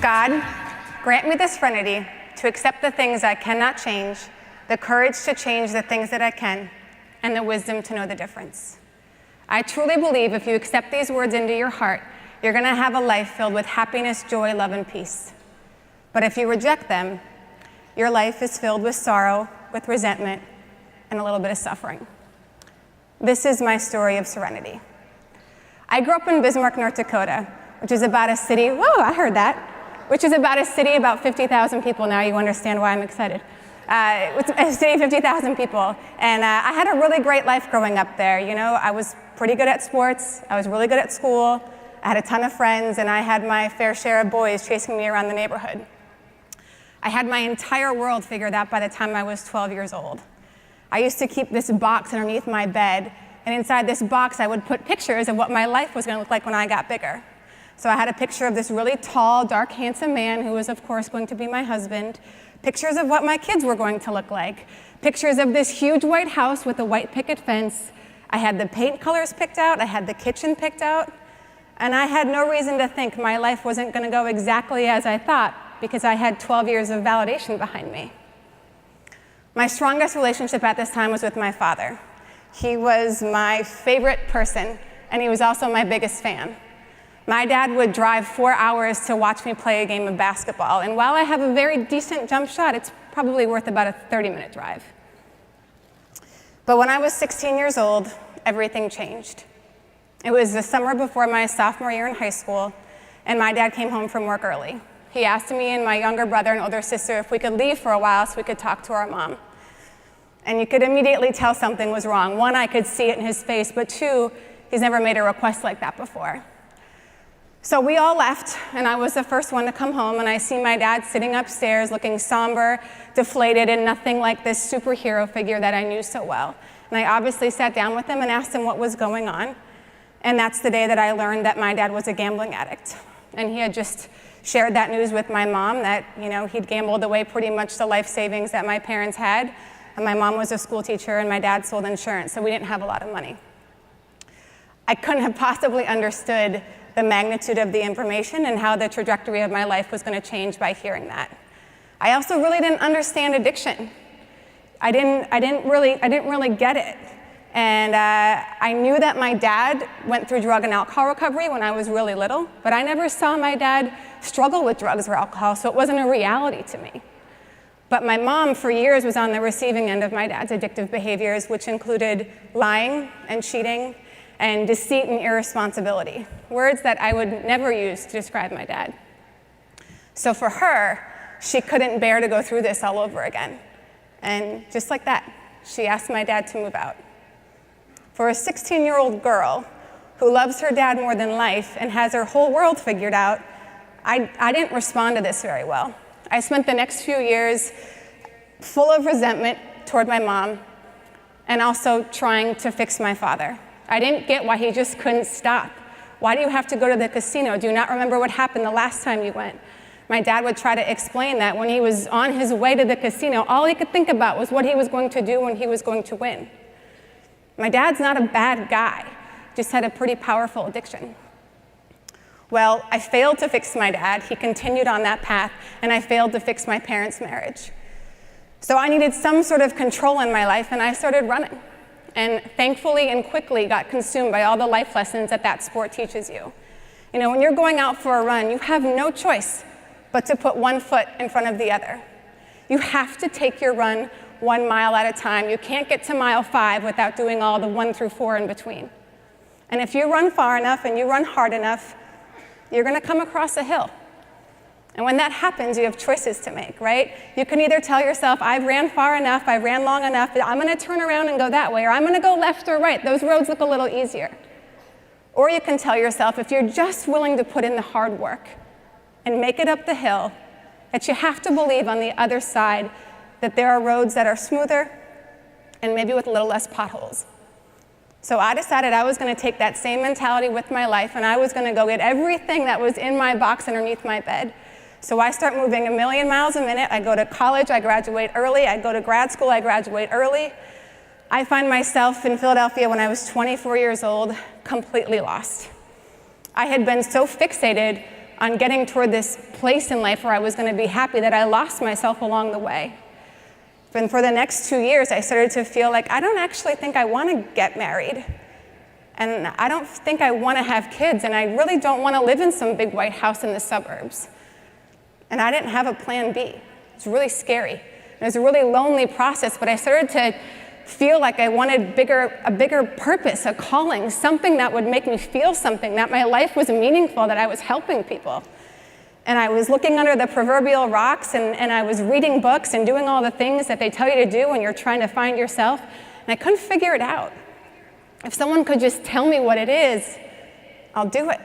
God, grant me the serenity to accept the things I cannot change, the courage to change the things that I can, and the wisdom to know the difference. I truly believe if you accept these words into your heart, you're going to have a life filled with happiness, joy, love, and peace. But if you reject them, your life is filled with sorrow, with resentment, and a little bit of suffering. This is my story of serenity. I grew up in Bismarck, North Dakota, which is about a city, whoa, I heard that, which is about a city about 50,000 people. Now you understand why I'm excited. It's a city of 50,000 people. And I had a really great life growing up there. You know, I was pretty good at sports. I was really good at school. I had a ton of friends, and I had my fair share of boys chasing me around the neighborhood. I had my entire world figured out by the time I was 12 years old. I used to keep this box underneath my bed, and inside this box I would put pictures of what my life was going to look like when I got bigger. So I had a picture of this really tall, dark, handsome man who was, of course, going to be my husband, pictures of what my kids were going to look like, pictures of this huge white house with a white picket fence. I had the paint colors picked out, I had the kitchen picked out, and I had no reason to think my life wasn't going to go exactly as I thought because I had 12 years of validation behind me. My strongest relationship at this time was with my father. He was my favorite person, and he was also my biggest fan. My dad would drive 4 hours to watch me play a game of basketball, and while I have a very decent jump shot, it's probably worth about a 30-minute drive. But when I was 16 years old, everything changed. It was the summer before my sophomore year in high school, and my dad came home from work early. He asked me and my younger brother and older sister if we could leave for a while so we could talk to our mom. And you could immediately tell something was wrong. One, I could see it in his face, but two, he's never made a request like that before. So we all left, and I was the first one to come home, and I see my dad sitting upstairs looking somber, deflated, and nothing like this superhero figure that I knew so well. And I obviously sat down with him and asked him what was going on. And that's the day that I learned that my dad was a gambling addict. And he had just shared that news with my mom that, you know, he'd gambled away pretty much the life savings that my parents had. And my mom was a school teacher, and my dad sold insurance, so we didn't have a lot of money. I couldn't have possibly understood the magnitude of the information and how the trajectory of my life was going to change by hearing that. I also really didn't understand addiction. I didn't really get it. And I knew that my dad went through drug and alcohol recovery when I was really little, but I never saw my dad struggle with drugs or alcohol, so it wasn't a reality to me. But my mom, for years, was on the receiving end of my dad's addictive behaviors, which included lying and cheating and deceit and irresponsibility, words that I would never use to describe my dad. So for her, she couldn't bear to go through this all over again. And just like that, she asked my dad to move out. For a 16-year-old girl who loves her dad more than life and has her whole world figured out, I didn't respond to this very well. I spent the next few years full of resentment toward my mom and also trying to fix my father. I didn't get why he just couldn't stop. Why do you have to go to the casino? Do you not remember what happened the last time you went? My dad would try to explain that when he was on his way to the casino, all he could think about was what he was going to do when he was going to win. My dad's not a bad guy, just had a pretty powerful addiction. Well, I failed to fix my dad. He continued on that path, and I failed to fix my parents' marriage. So I needed some sort of control in my life, and I started running. And thankfully and quickly got consumed by all the life lessons that sport teaches you. You know, when you're going out for a run, you have no choice but to put one foot in front of the other. You have to take your run 1 mile at a time. You can't get to mile 5 without doing all the 1 through 4 in between. And if you run far enough and you run hard enough, you're going to come across a hill. And when that happens, you have choices to make, right? You can either tell yourself, I've ran far enough, I ran long enough, I'm going to turn around and go that way, or I'm going to go left or right. Those roads look a little easier. Or you can tell yourself, if you're just willing to put in the hard work and make it up the hill, that you have to believe on the other side that there are roads that are smoother and maybe with a little less potholes. So I decided I was going to take that same mentality with my life, and I was going to go get everything that was in my box underneath my bed. So I start moving 1,000,000 miles a minute. I go to college, I graduate early. I go to grad school, I graduate early. I find myself in Philadelphia when I was 24 years old, completely lost. I had been so fixated on getting toward this place in life where I was going to be happy that I lost myself along the way. And for the next 2 years, I started to feel like I don't actually think I want to get married. And I don't think I want to have kids, and I really don't want to live in some big white house in the suburbs. And I didn't have a plan B. It was really scary. It was a really lonely process, but I started to feel like I wanted a bigger purpose, a calling, something that would make me feel something, that my life was meaningful, that I was helping people. And I was looking under the proverbial rocks, and I was reading books and doing all the things that they tell you to do when you're trying to find yourself, and I couldn't figure it out. If someone could just tell me what it is, I'll do it.